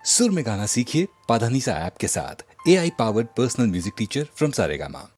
सुर में गाना सीखिए पाधानीसा ऐप के साथ। AI powered personal music teacher from Saregama.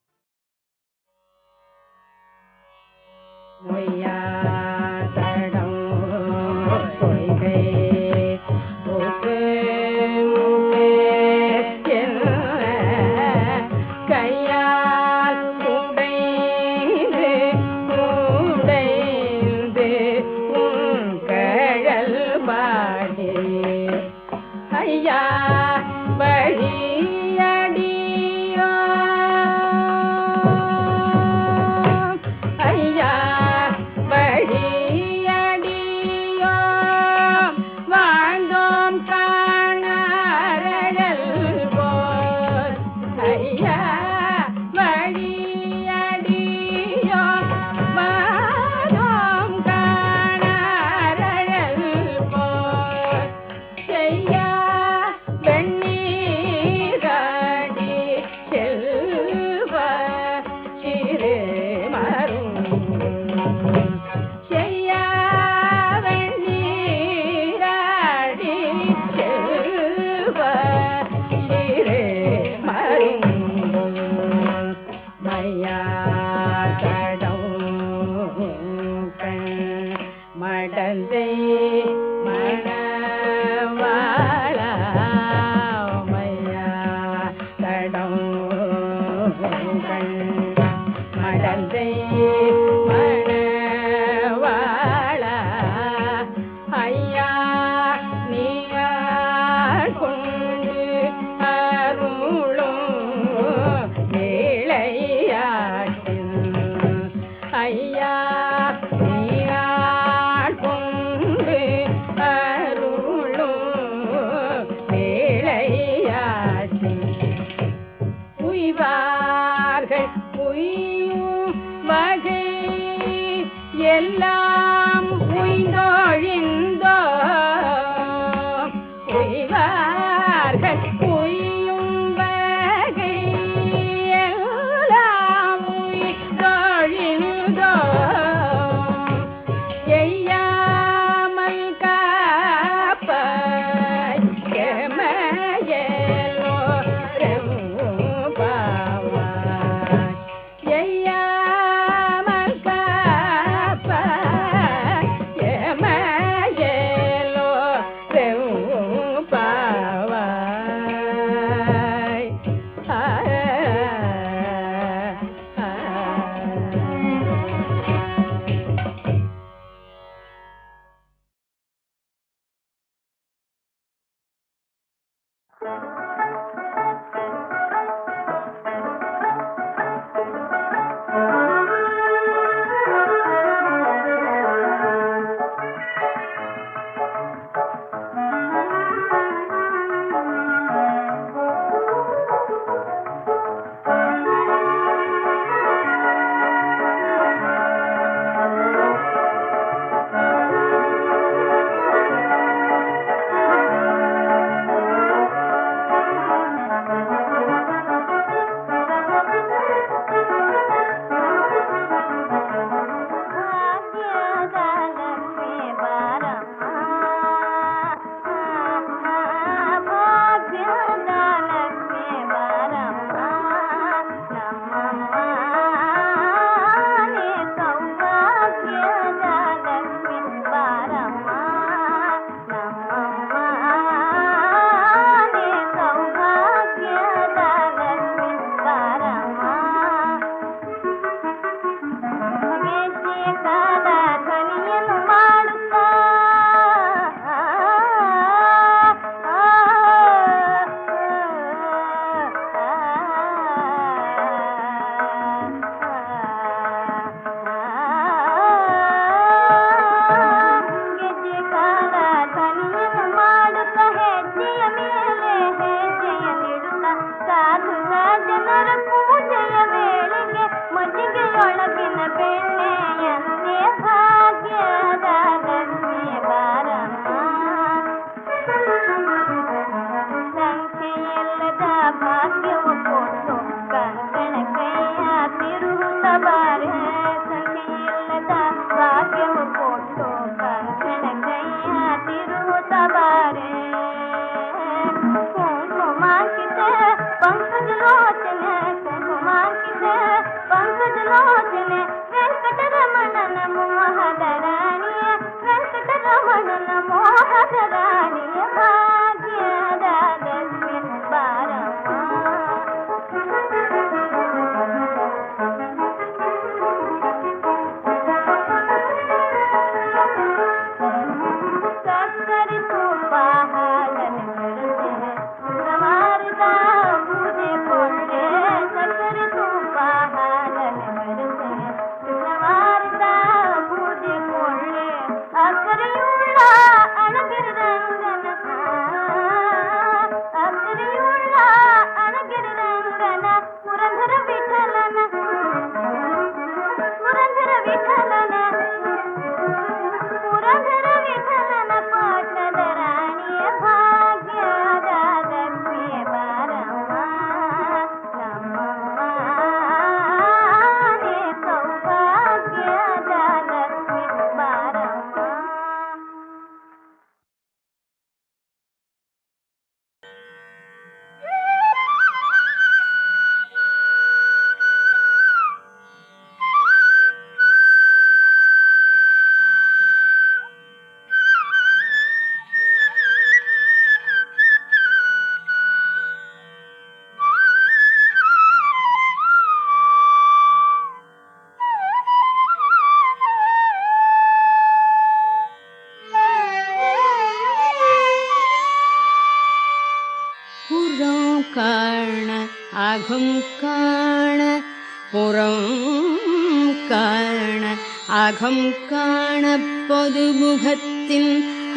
அகம் காண பொதுமுகத்தின்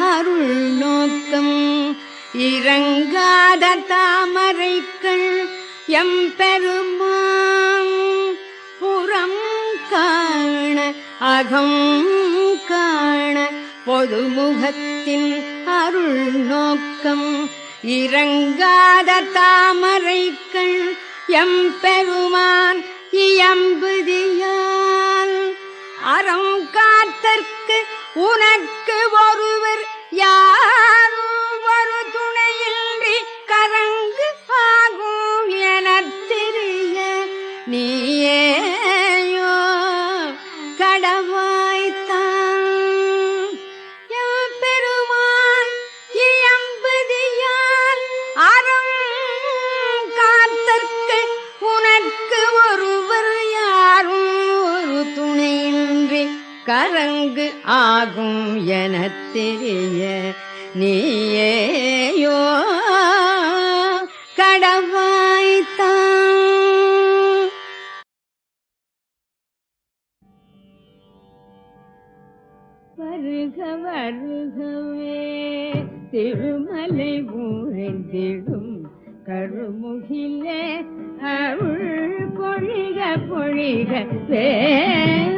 அருள் நோக்கம் இறங்காத தாமரைக்கள் எம்பெருமான் புறம் காண அகம் காண பொதுமுகத்தின் அருள் நோக்கம் இறங்காத தாமரைக்கள் எம்பெருமான் இயம்புதியால் அறம் காத்தற்கு உனக்கு ஒருவர் யாரும் ஒரு துணையின்றி கரங்கு ஆகும் எனத் தெரிய நீயேயோ கடவாய்த்தான் பெருமான் இயம்புதியால் அறம் காத்தற்கு உனக்கு ஒருவர் யாரும் ஒரு துணையின்றி கரங்கு ஆகும் எனத் தெரிய நீயேயோ கடவாய்த்தான். வருக வருகவே திருமலை ஊரெந்திடும் கருமுகிலே அருள் பொழிக பொழிகவே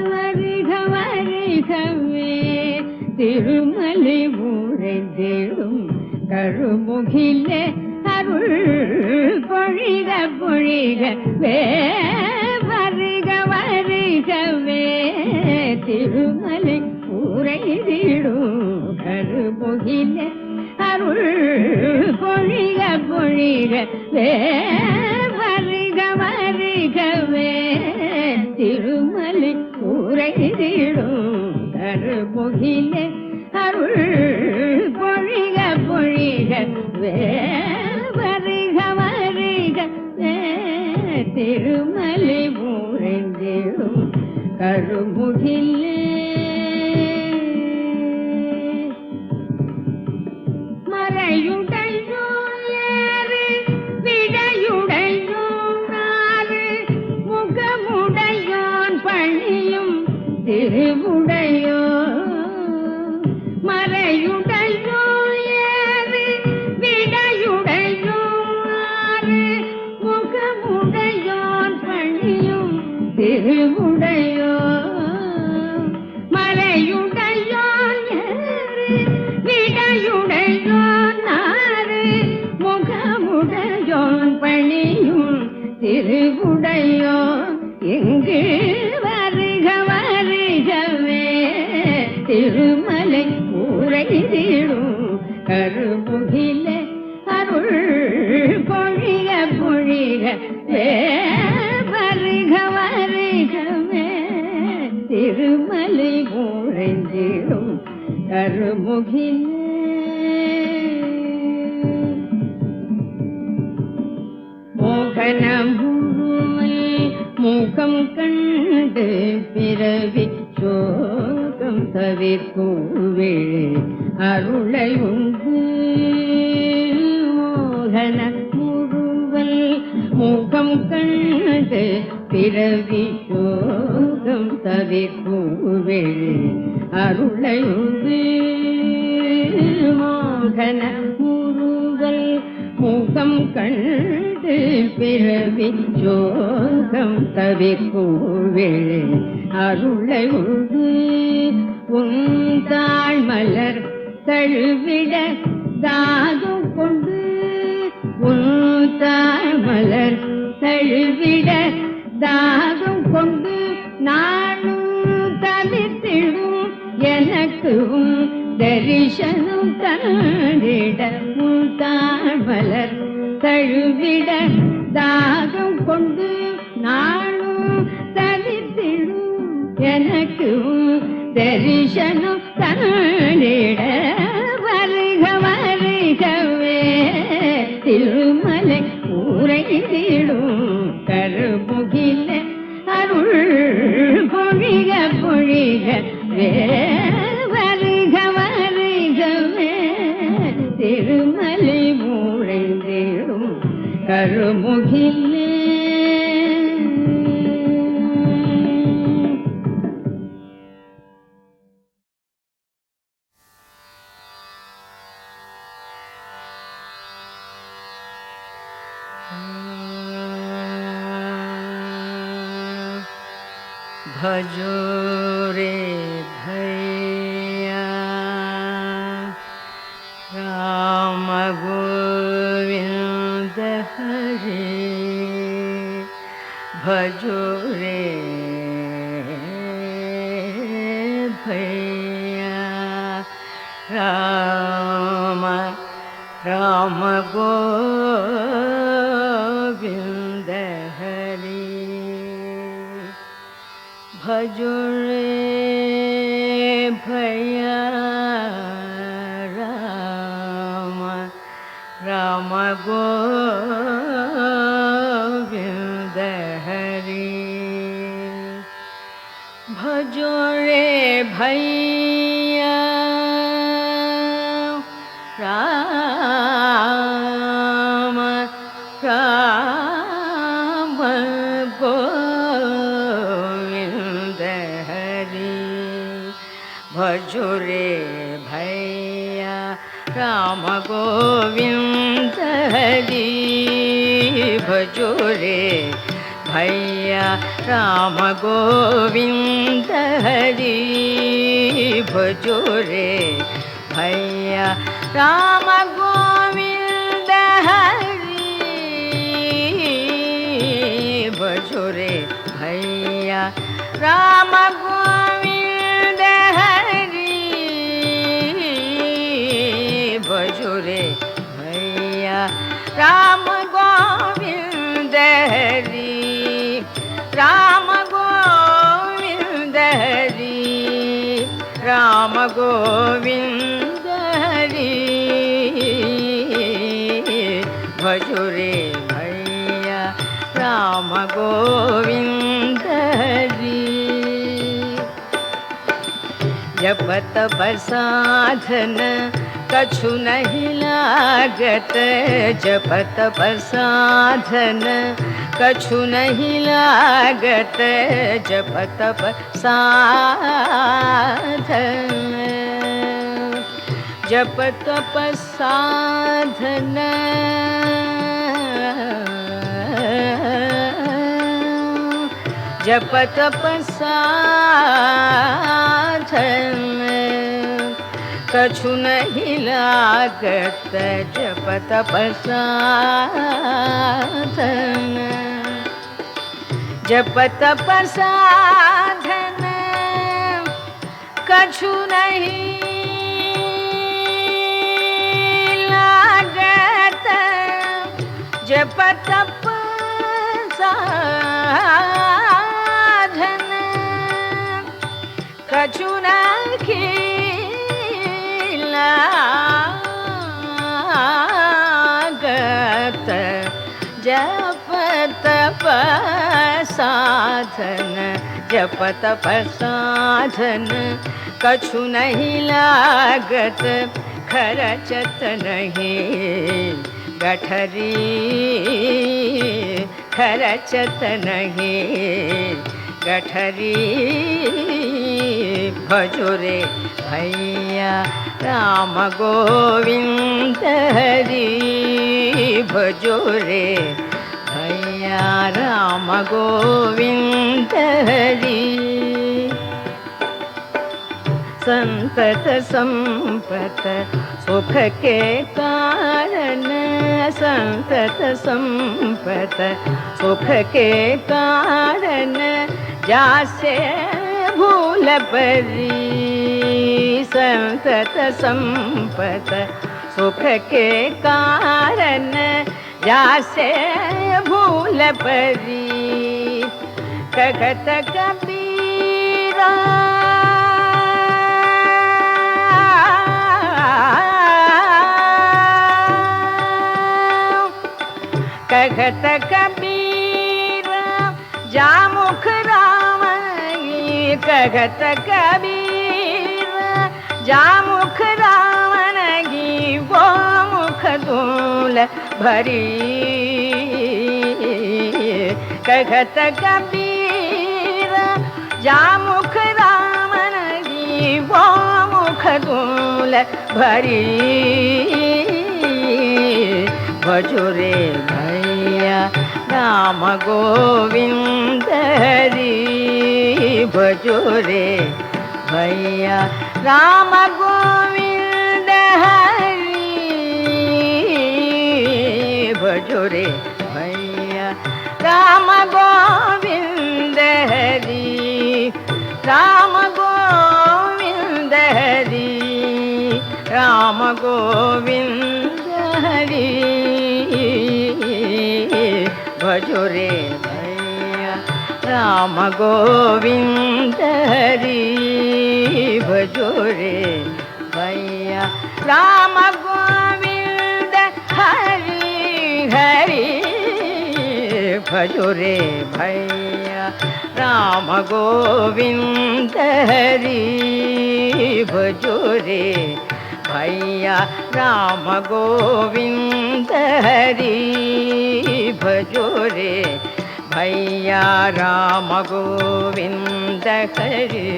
வருக வருகவே திருமலை ஊரெந்திடும் கருமுகிலே அருள் பொழிக பொழிகவே வருக வருகவே திருமலை ஊரெந்திடும் கருமுகிலே அருள் பொழிக பொழிகவே வருக வருகவே திருமலை ஊரெந்திடும் கருமுகிலே அருள் பொழிக பொழிகவே வருக வருகவே திருமலை ஊரெந்திடும் கருமுகிலே மறையுடையோன் ஏறு விடையுடையோன் நாறு முகமுடையோன் பணியும் திருவுடையோ மறையுடையோன் ஏறு விடையுடையோன் நாறு முகமுடையோன் பணியும் திருவுடையோ மறையுடையோன் ஏறு விடையுடையோன் நாறு முகமுடையோன் பணியும் திருவுடையோ எங்கு வருக வருகவே திருமலை ஊரெந்திடும் கருமுகிலே அருள் பொழிக பொழிகவே வருக வருகவே திருமலை ஊரெந்திடும் கருமுகிலே முகம் கண்டு பிறவி சோகம் தவிர்கூவிழி அருளை உண்டு மோகன முறுவல் முகம் கண்டு பிறவி சோகம் தவிர்கூவிழி அருளை உண்டு மோகன முறுவல் முகம் கண்டு பிறவி சோகம் தவிர்கூவிழி அருளை உண்டு உந்தாள் மலர் தழுவிட தாகம் கொண்டு உந்தாள் மலர் தழுவிட தாகம் கொண்டு நானும் தவிர்த்திடும் எனக்கும் தரிசனம் தந்திட உந்தாள் மலர் தழுவிட தாகம் கொண்டு நானும் தவிர்த்திடும் எனக்கும் தரிசனம் தந்திட வருக வருகவே திருமலை உரைத்திடும் கருமுகில அருள் பொழிக பொழிக வருக வருகவே திருமலை உரைத்திடும் கருமுகிலே. भजो रे भैया राम गोविंद हरे भजो रे भैया राम राम गोविंद हरे भजो रे भैया राम राम गोविंद हरे भजो रे भैया राम राम गोविंद हरे भजो रे भैया राम गोविंद हरे भजो रे भैया राम गोविंद हरे भजो रे भैया राम गोविंद हरे भजो रे भैया राम गोविंद हरे भजो रे भैया राम गोविंद हरे राम गोविंद हरे राम गोविंद हरे भजो रे भैया राम गोविंद हरे जप तप साधन कछु नहीं लागत जप तप साधन कछु नहीं लागत जप तप साधन जप तप साधन जप तप साधन कछु नहीं लागत जप तप साधन जप तप साधन कछु नहीं लागत जप तप साधन कछु नहीं लागत जप तप साधन जप तप साधन कछु नहीं लागत खरचत नहीं गठरी खरचत नहीं गठरी भजो रे भैया राम गोविंद हरि भजो रे भैया राम गोविंद हरि संतत संपत सुख के कारण संतत संपत सुख के कारण जासे भूल परी संतत संपत सुख के कारण जासे भूल परी कहत कबीरा कहत कबीर जामुख राम कहत कबीर जामुख रावण गी वो मुख धूल भरी कहत कबीर जामुख रावण गी वो मुख धूल भरी भजो रे भैया राम गोविंद हरि भजो रे भैया राम गोविंद हरि भजो रे भैया राम गोविंद हरि राम गोविंद हरि राम गोविंद हरि भजो रे भैया राम गोविंद हरि भजो रे भैया राम गोविंद हरि हरि भजो रे भैया राम गोविंद हरि भजो रे भैया राम गोविंद हरि भजो रे भैया राम गोविंद हरि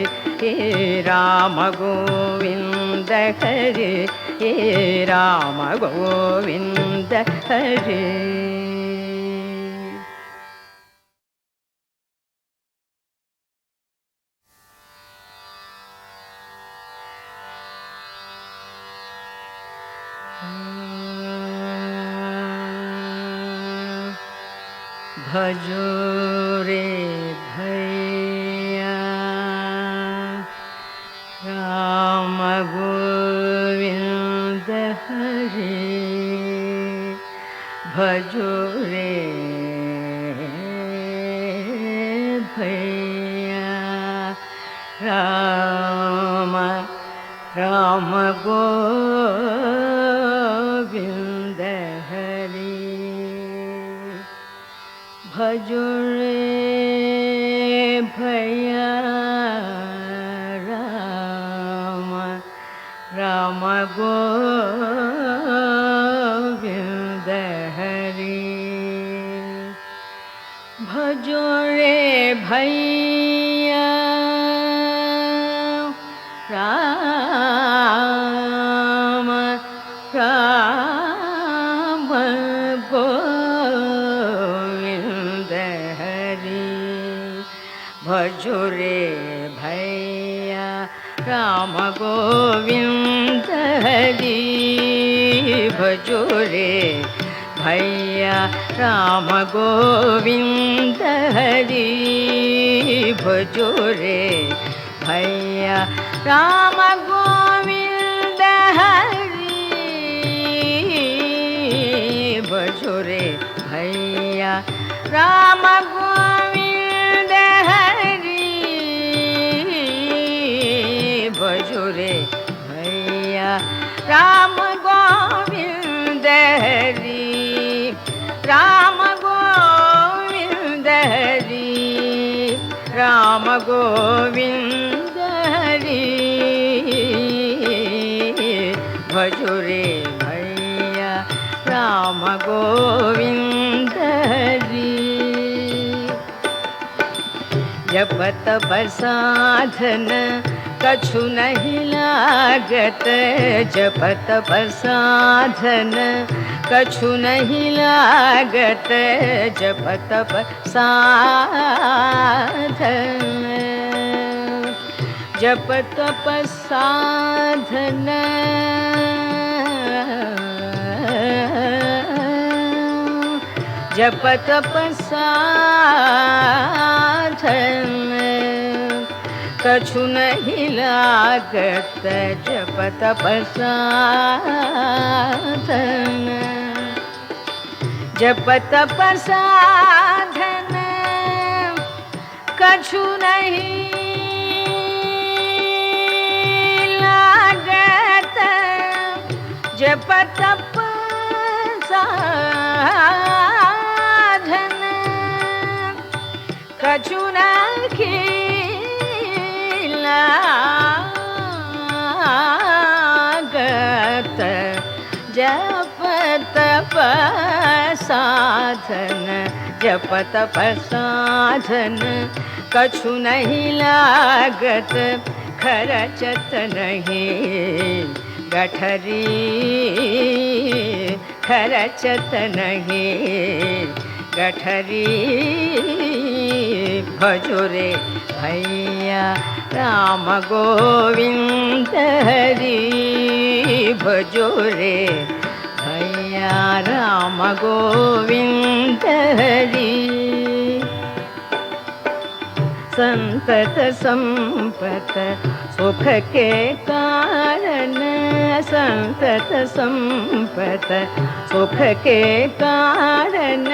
राम गोविंद हरि राम गोविंद हरि भजो रे भैया राम गोविंद हरि भजो रे भैया राम राम गोविंद हरि भजो रे भैया राम राम गोविंद हरि भजो रे भैया राम राम गोविंद हरि भजो रे भैया राम गोविंद हरि भजो रे भैया राम गोविंद हरि भजो रे भैया राम गोविंद हरि भजो रे भैया राम गोविंद हरि भजो रे भैया राम गोविंद हरि राम गोविंद हरि राम गोविंद हरि। जप तप साधन कछु नहीं लागत, जप तप साधन कछु नहीं लागत, जप तप साधन, जप तप साधन, जप तप साधन कछु नहीं लागत, जप तप साधन, जप तप साधन कछु नहीं लागत, जप तप साधन कछु नहीं लागत, जप तप साधन, जप तप साधन कछु नहीं लागत, खरचत नहीं गठरी, खरचत नहीं गठरी, भजो रे भैया राम गोविंद हरि, भजो रे भैया राम गोविंद हरि। संतत संपत सुख के कारण, संतत संपत सुख के कारण,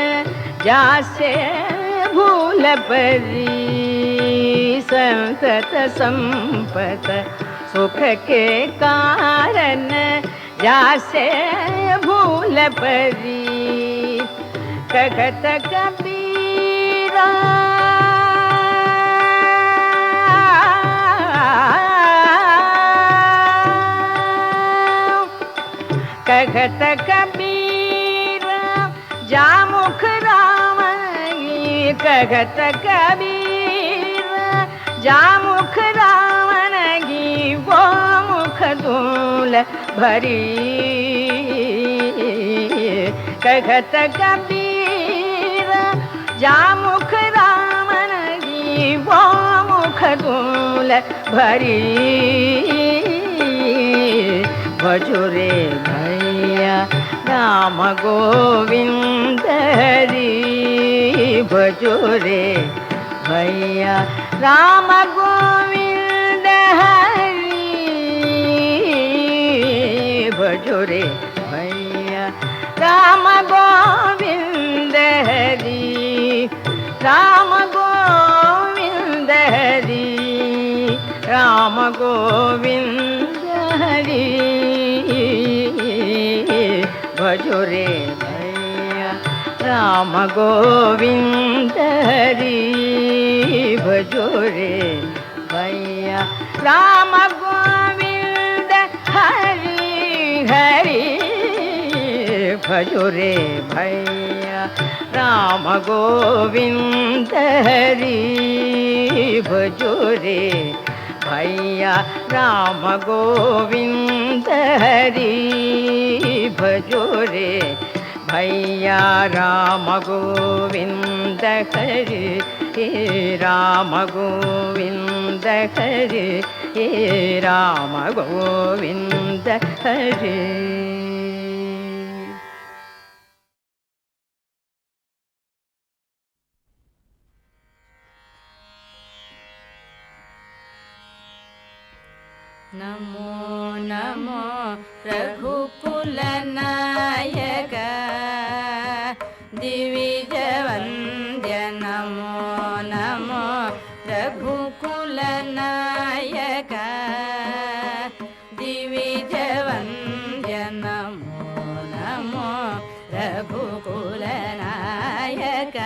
जासे भूल परी, संतत संपत सुख के कारण, जासे भूल परी, कहत कबीरा कहत कबीर जामुख राम, कहत कबीर जामुख रावण की, वो मुख धूल भरी, कहत कबीर जामुख रावण की, वो मुख धूल भरी, भजो रे भैया राम गोविंद हरि, भजो रे भैया राम गोविंद हरि, भजो रे भैया राम गोविंद हरि, राम गोविंद हरि, राम गोविंद हरि, भजो रे भैया राम गोविंद हरि, भजो रे भैया राम गोविंद हरि, हरि, भजो रे भैया राम गोविंद हरि, भजो रे भैया राम गोविंद हरि, भजो रे भैया राम गोविंद हरि, राम गोविंद हरि, राम गोविंद हरि। नमो नमो रघुकुल नायक, दिविज वंद्य, नमो नमो रघुकुल नायक, दिविज वंद्य, नमो नमो रघुकुल नायक,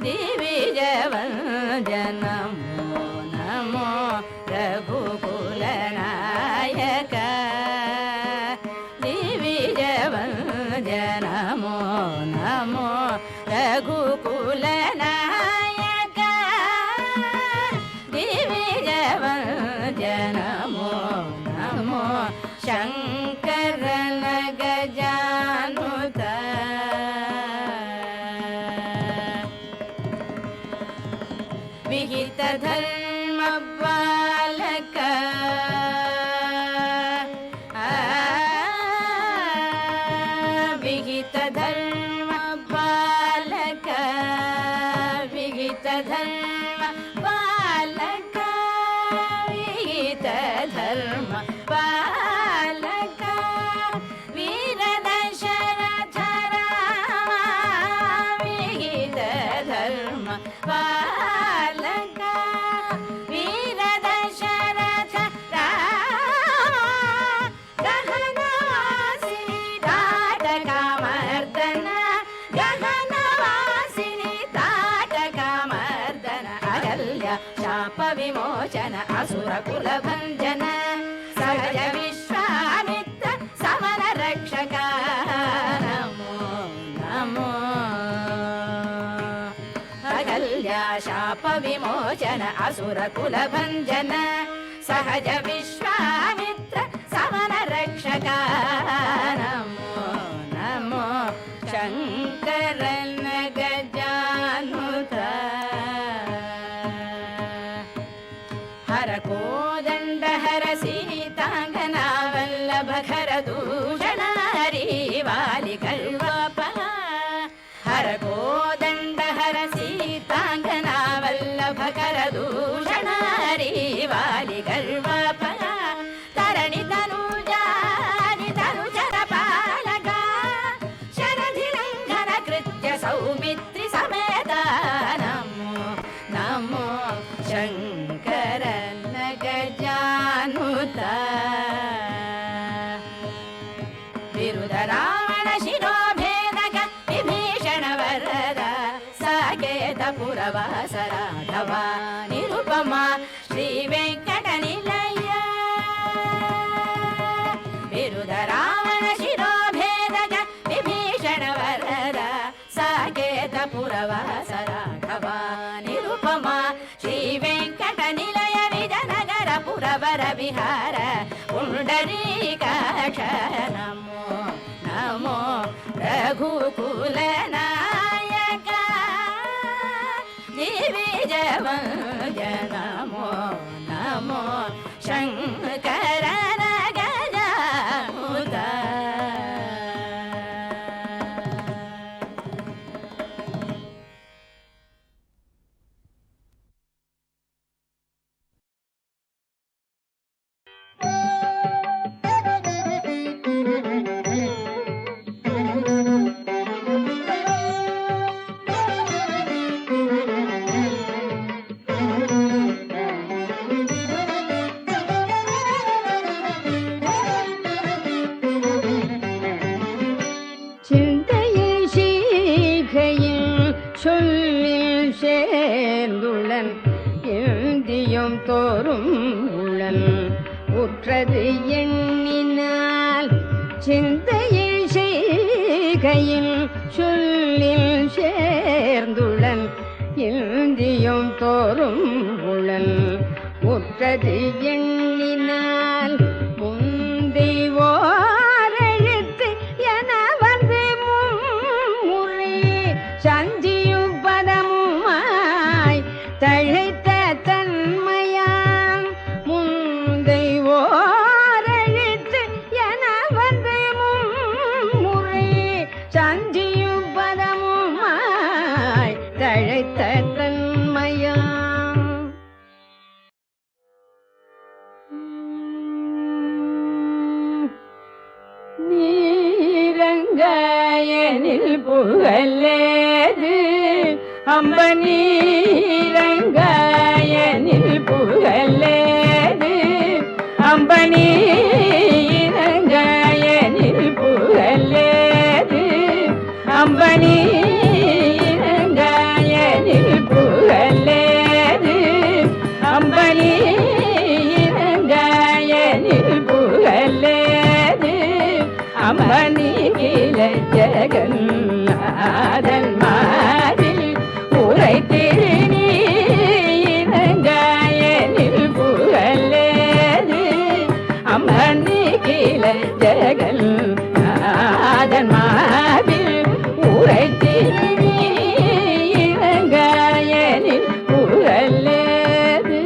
दिविज वंद्य, नमो नमो रघुकुल नायक, दिविज वंद्य। नमो नमो रघुकुलनायक दिव्यवन्द्य नमो नमो शङ्करन गजानुत विहित धर्म बालक विहित धर्म बालक विहित धर्म बालक विहित धर्म बालक वीर दशरथ राम विहित धर्म बालक वीर दशरथ राम गहनवासिनी ताटकामर्दन गहनवासिनी ताटकामर्दन अहल्य शाप विमोचन असुर कुलभञ्जन सहज विश्वामित्र समर रक्षक नमो नमो अहल्य शाप विमोचन असुर कुलभञ्जन सहज विश्वामित्र समर रक्षक नमो नमो शङ्करन गजानुत हर कोदण्ड हर सीताङ्गना वल्लभ खर दूषण हरि वालि कल्वाप हर कोदण्ड हर सीताङ्गना वल्लभ कर दूषण हरि वालि कल्वाप तरणि तनुजानि तनुचर पालक शरधि लङ्घन कृत्य सौमित्रि समेत नमो नमो शङ्करन गजानुत विरुद रावण शिरोभेदक विभीषण वरद साकेत पुरवास राघव निरुपमा श्री वेङ्कटनिलय विरुद रावण शिरोभेदक विभीषण वरद साकेत पुरवास राघव निरुपमा श्री वेङ्कटनिलय विजयनगर पुरवर विहार पुण्डरीकाक्ष नमो नमो रघुकुलनायक दिव्यवन्द्य नमो नमो शङ्करन गजानुत சிந்தையில் சீகையில் சொல்லில் சேர்ந்துள்ளன் இந்தியும் தோறும் உள்ளன் உற்றது எண்ணினால் சிந்தையில் சீகையில் சொல்லில் சேர்ந்துள்ளன் இந்தியும் தோறும் உள்ளன் உற்றது எண்ணினால் முந்தி ஓரெழுத்து என வந்து மும்முறை சந்தியும் பதமுமாய் தழைத்த தன்மையாம் முந்தை ஓரெழுத்து என வந்து மும்முறை சந்தியும் பதமுமாய் தழைத்த தன்மையாம் நீரங்காயனில் புகழேது அம்ப நீரங்காயனில் புகழேது அம்ப நீரங்காயனில் புகழேது அம்ப நீரங்காயனில் புகழேது அம்ப நீரங்காயனில் புகழேது அம்பனி கிளை ஜெகநாதன் மாறில் உரைத்திரு நீ இறங்காயனில் புகழேது அம்மன்னிகில ஜெகநாதன் மாறில் உரைத்திரு நீ இறங்காயனில் புகழேது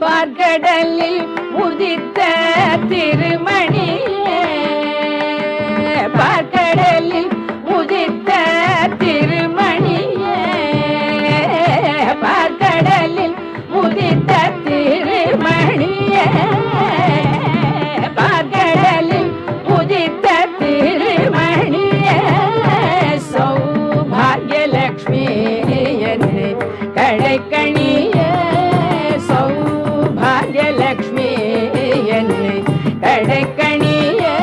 பார்க்கடலில் உதித்த திருமணியே பார்க்கடலில் உதித்த திருமணியே பார்க்கடலில் உதித்த திருமணியே பார்க்கடலில் உதித்த திருமணியே சௌபாகியலக்ஷ்மி என்று கடைக்கணியே சௌபாகியலக்ஷ்மி என்று கடைக்கணியே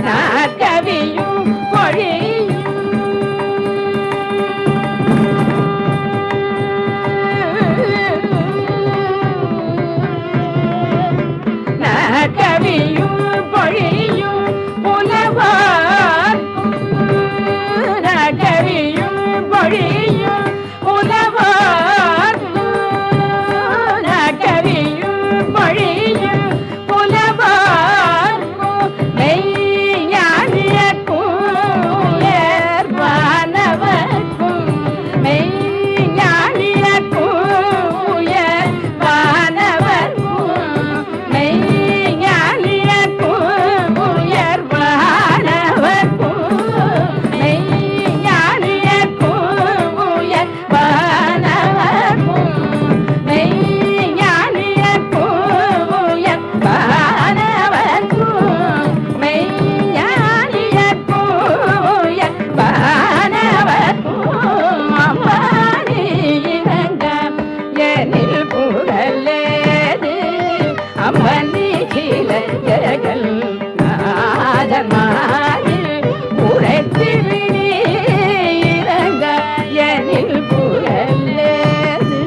நாற்கவியும் பொழியும் நாற்கவியும் பொழியும் புலவார்க்கும் நாற்கவியும் பொழியும் புலவார்க்கும் நாற்கவியும் பொழியும் புலவார்க்கும் மெய்ஞானியர்க்கும் உயர்வானவர்க்கும் மெய்ஞானியர்க்கும் உயர்வானவர்க்கும் மெய்ஞானியர்க்கும் உயர்வானவர்க்கும் மெய்ஞானியர்க்கும் உயர்வானவர்க்கும் மெய்ஞானியர்க்கும் உயர்வானவர்க்கும் மெய்ஞானியர்க்கும் உயர்வானவர்க்கும் அம்மானி இறங்க எனில் புகழேது அம்மனி கீழ ஜெகல் நாதமாயில் உரைத்திரு நீ இறங்க எனில் புகழேது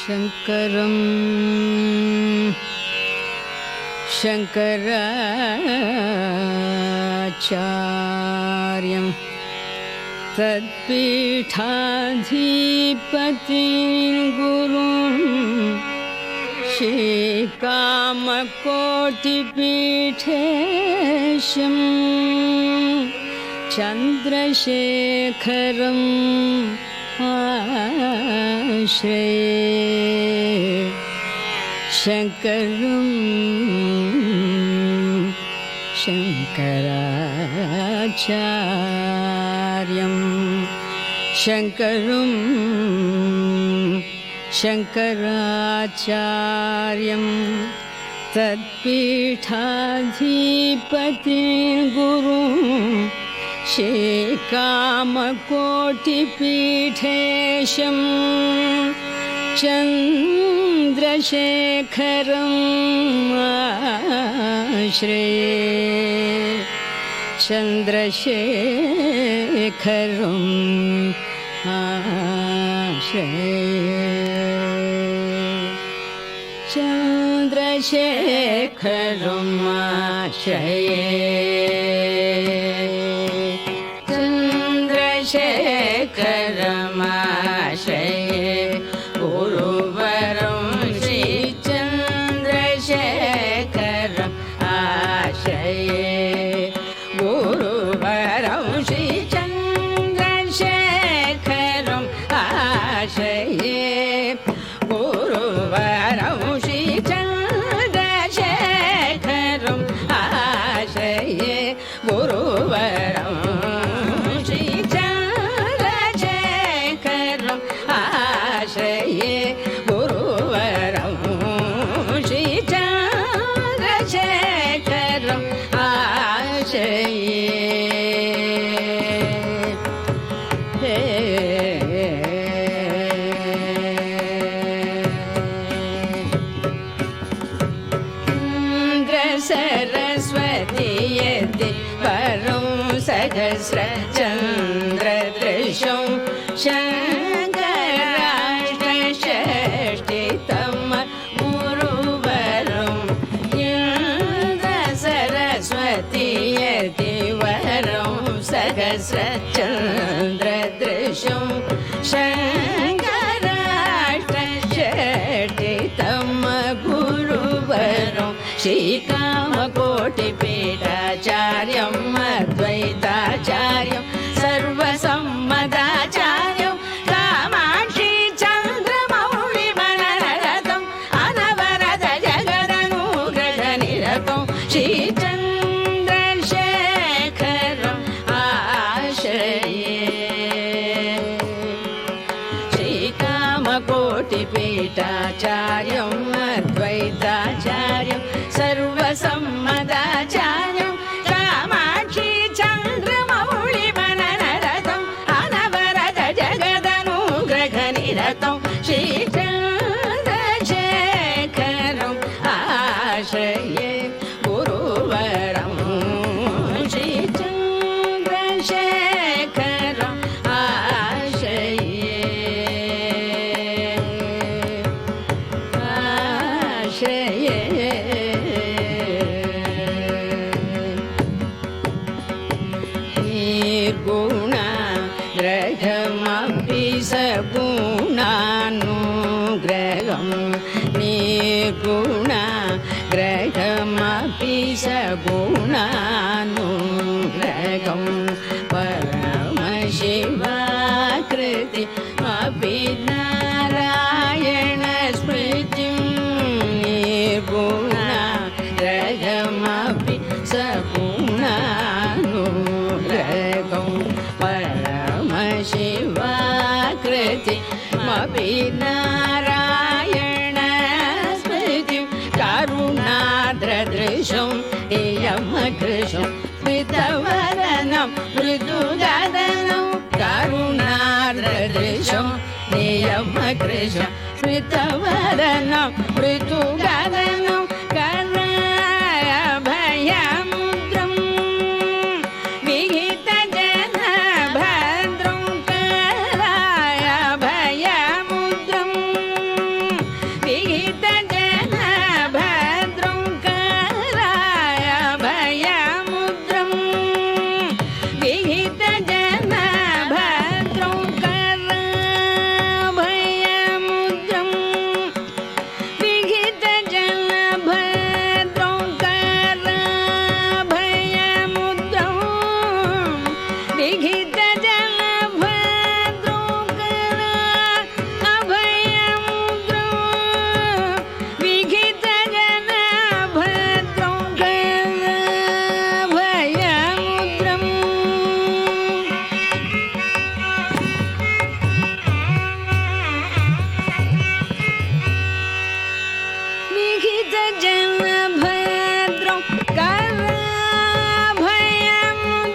शङ्करं शङ्कराचार्यं तत्पीठाधिपतिं गुरुं श्रीकामकोटिपीठेशं चन्द्रशेखरं आश्रये शङ्करं शङ्कराचार्यं शङ्करं शङ्कराचार्यं तत्पीठाधिपतिं गुरुं श्रीकामकोटिपीठेशं चन्द्रशेखरं आश्रये चन्द्रशेखरं आश्रये चन्द्रशेखरं आश्रये चन्द्रशेखरमाश्रये गुरुवरं श्रीचन्द्रशेखरं सरस्वती यदि वरं सहस्रचन्द्रदृशं शङ्कराष्टषष्टितम गुरुवरं इन्द्र सरस्वती यदि वरं सहस्रचन्द्रदृशं शङ्कराष्टषष्टितम गुरुवरं श्रीकामकोटिपीठाचार्यम् अद्वैताचार्यं सर्वसम्मताचार्यं कामाक्षी चन्द्रमौळिमनरतं अनवरत जगदनुग्रहनिरतं श्रीचन्द्रशेखरम् आश्रये श्रीकामकोटिपीठाचार्यम् अद्वैताचार्यं सर्वसम्मताचार्यं कामाक्षी चन्द्रमौळिमनरतं अनवरत जगदनुग्रहनिरतं श्रीचन्द्रशेखरम् आश्रये गुरुवरं श्रीचन्द्रशेखरम् आश्रये निर्गुणाग्रहमपि सगुणानुग्रहं निर्गुणाग्रहमपि सगुणानुग्रहं परमशिवाकृतिमपि नारायणस्मृतिं निर्गुणाग्रहमपि सगुणानुग्रहं परमशिवाकृतिमपि नारायणस्मृतिं करुणाद्रदृशं इयमकृशं स्मितवदनं मृदुगदनं करुणाद्रदृशं नियमकृशं स्मितवदनं मृदुगदनं कराभयमुद्रं विहितजनभद्रं कराभयमुद्रं विहितजनभद्रं कराभयमुद्रं विहितजनभद्रं कराभयमुद्रं विहितजनभद्रं कराभयमुद्रं विहितजनभद्रं कराभयमुद्रं विहितजनभद्रं कराभयमुद्रं विहितजनभद्रं कराभयमुद्रं विहितजनभद्रं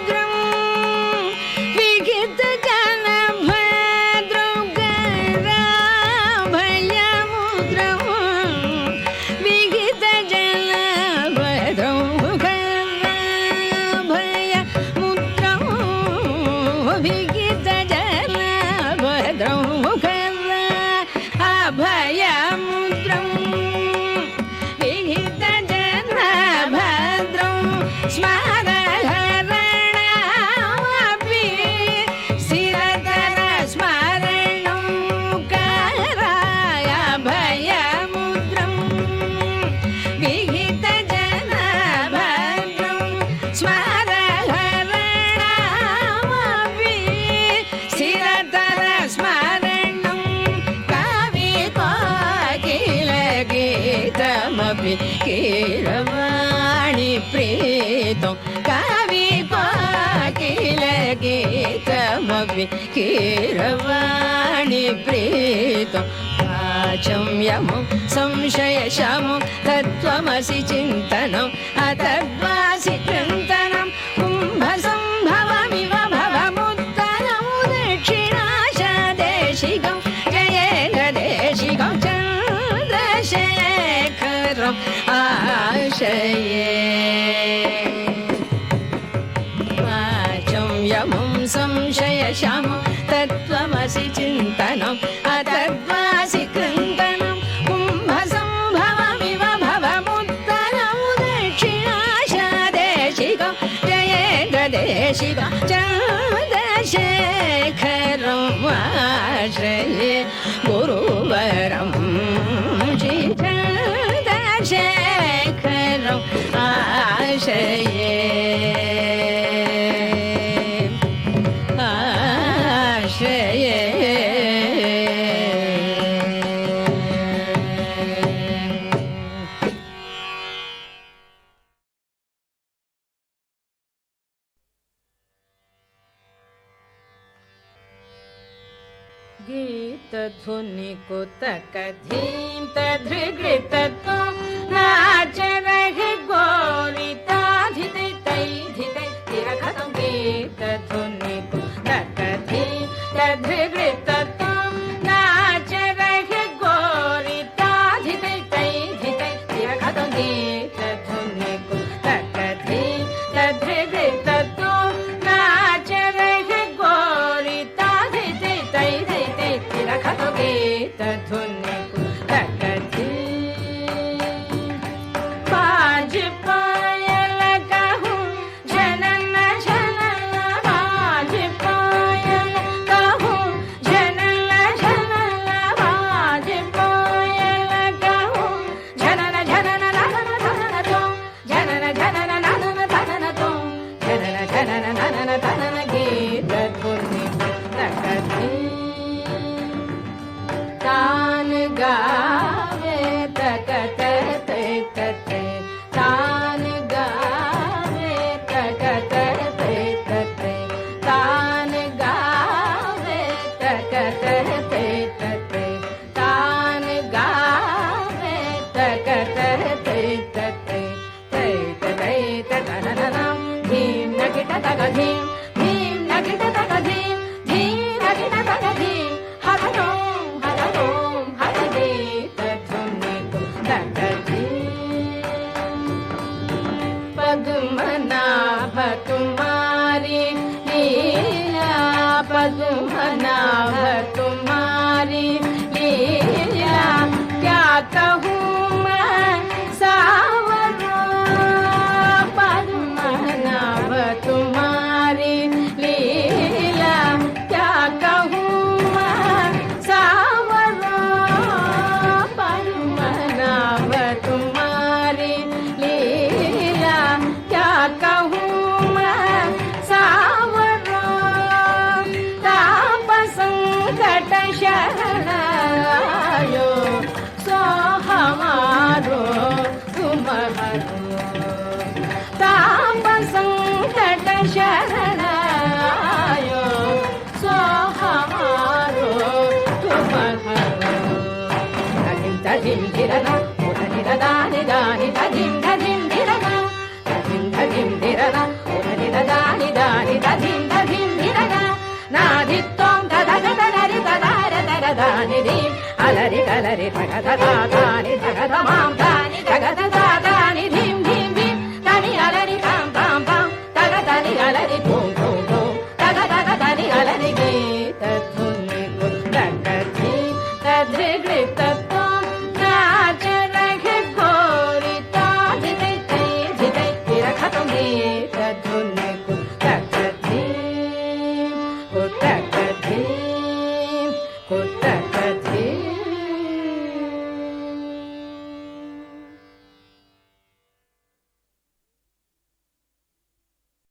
कराभयमुद्रं विहितजनभद्रं कराभयमुद्रं विहितजनभद्रं कराभयमुद्रं विहितजनभद्रं स्मरणमपि शिरतरस्मरणं कराभयमुद्रं विहितजनभद्रं स्मरणमपि शिरतरस्मरणं काव्यकोकिलगीतमपि कीरवाणि प्रीतं काव्यकोकिलगीतमपि कीरवाणि प्रीतं वाचं यमं संशयशमं तत्त्वमसि चिन्तनम् अतद्वासि चिन्तनं कुम्भसम्भवमिव भवमुत्तरं दक्षिणाशदेशिकं जयेन्द्रदेशिकं चन्द्रशेखरम् आश्रये संशयशमं तत्त्वमसि चिन्तनम् अतद्वासि कृन्दनं कुम्भसम्भवमिव भवमुत्तरं दक्षिणाशादेशिकं जयेन्द्रदेशिकं चन्द्रशेखरं आश्रये गुरुवरं चन्द्रशेखरम् आश्रये गीतधुनिकुतकधीं तदृगृतत्वं नाचरहि गोरिताधितै तैधितै तिरखतं गीतधुनिकुतकधीं तदृगृतत्वं नाचरहि गोरिताधितै तैधितै तिरखतं गीतधुनिकुतकधीं तदृगृतत्वं नाचरहि गोरिताधितै तैधितै तिरखतं पद्मनाभ तुम्हारी लीला पद्मनाभ तुम्हारी लीला क्या कहूँ मैं सावरों पद्मनाभ तुम्हारी लीला क्या कहूँ मैं सावरों पद्मनाभ तुम्हारी लीला क्या कहूँ मैं सावरों ताप संकट शरणायो सो हमारो तुम्हारो ताप संकट शरणायो सो हमारो तुम्हारो तदिं तदिं धिरना उदनिरदा निदानि तदिं तदिं धिरना तदिं तदिं धिरना उदनिरदा निदानि तदिं तदिं धिरना नादित्वं तदगदनरि तदारदरदानि दिं अलरि कलरि तगददानि तगदमां दानि तगददानि धिं धिं धिं तनि अलरि कां कां कां तगदनि अलरि धूं धूं धूं तगदगदनि अलरि गीतधुनिकुतकधी तदृगृतत्वं नाचरहि गोरिताधितै तैधितै तिरखतं गीतधुनि